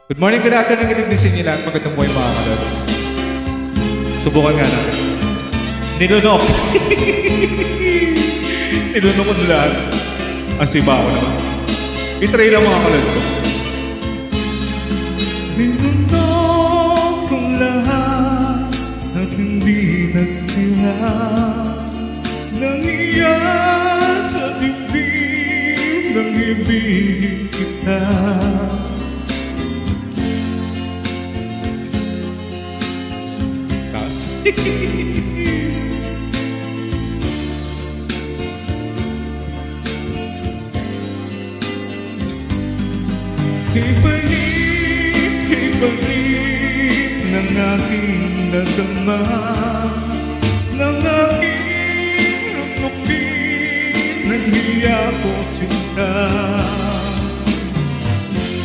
Good morning, good afternoon, good evening sa inyo lahat. Magandang buhay mga kalabs. Subukan nga natin. Nilunok. Nilunok ko na lahat. Ang siba ko naman. Itry lang mga kalabs. Nilunok kong lahat at hindi nagtira. Nangiya sa dibdib ng ibigin kita. Ibalik ng aking nadama, ng aking nunukin, naghiya ko sinta.